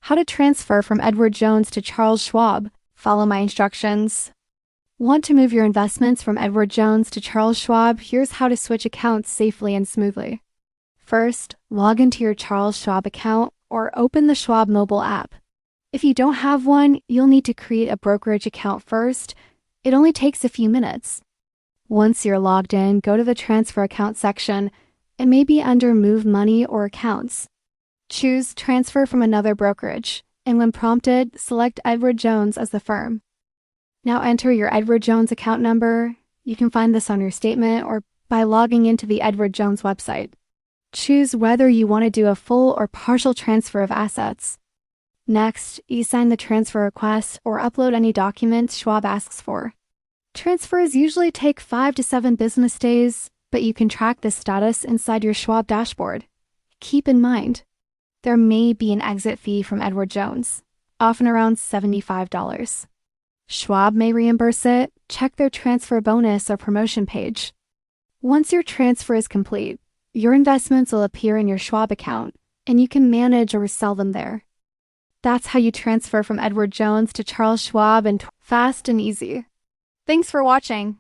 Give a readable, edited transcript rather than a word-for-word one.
How to transfer from Edward Jones to Charles Schwab. Follow my instructions. Want to move your investments from Edward Jones to Charles Schwab? Here's how to switch accounts safely and smoothly. First, log into your Charles Schwab account or open the Schwab mobile app. If you don't have one, you'll need to create a brokerage account first. It only takes a few minutes. Once you're logged in, go to the Transfer Account section. It may be under Move Money or Accounts. Choose Transfer from another brokerage, and when prompted, select Edward Jones as the firm. Now enter your Edward Jones account number. You can find this on your statement or by logging into the Edward Jones website. Choose whether you want to do a full or partial transfer of assets. Next, e-sign the transfer request or upload any documents Schwab asks for. Transfers usually take 5 to 7 business days, but you can track the status inside your Schwab dashboard. Keep in mind, there may be an exit fee from Edward Jones, often around $75. Schwab may reimburse it. Check their transfer bonus or promotion page. Once your transfer is complete, your investments will appear in your Schwab account, and you can manage or sell them there. That's how you transfer from Edward Jones to Charles Schwab, and fast and easy. Thanks for watching.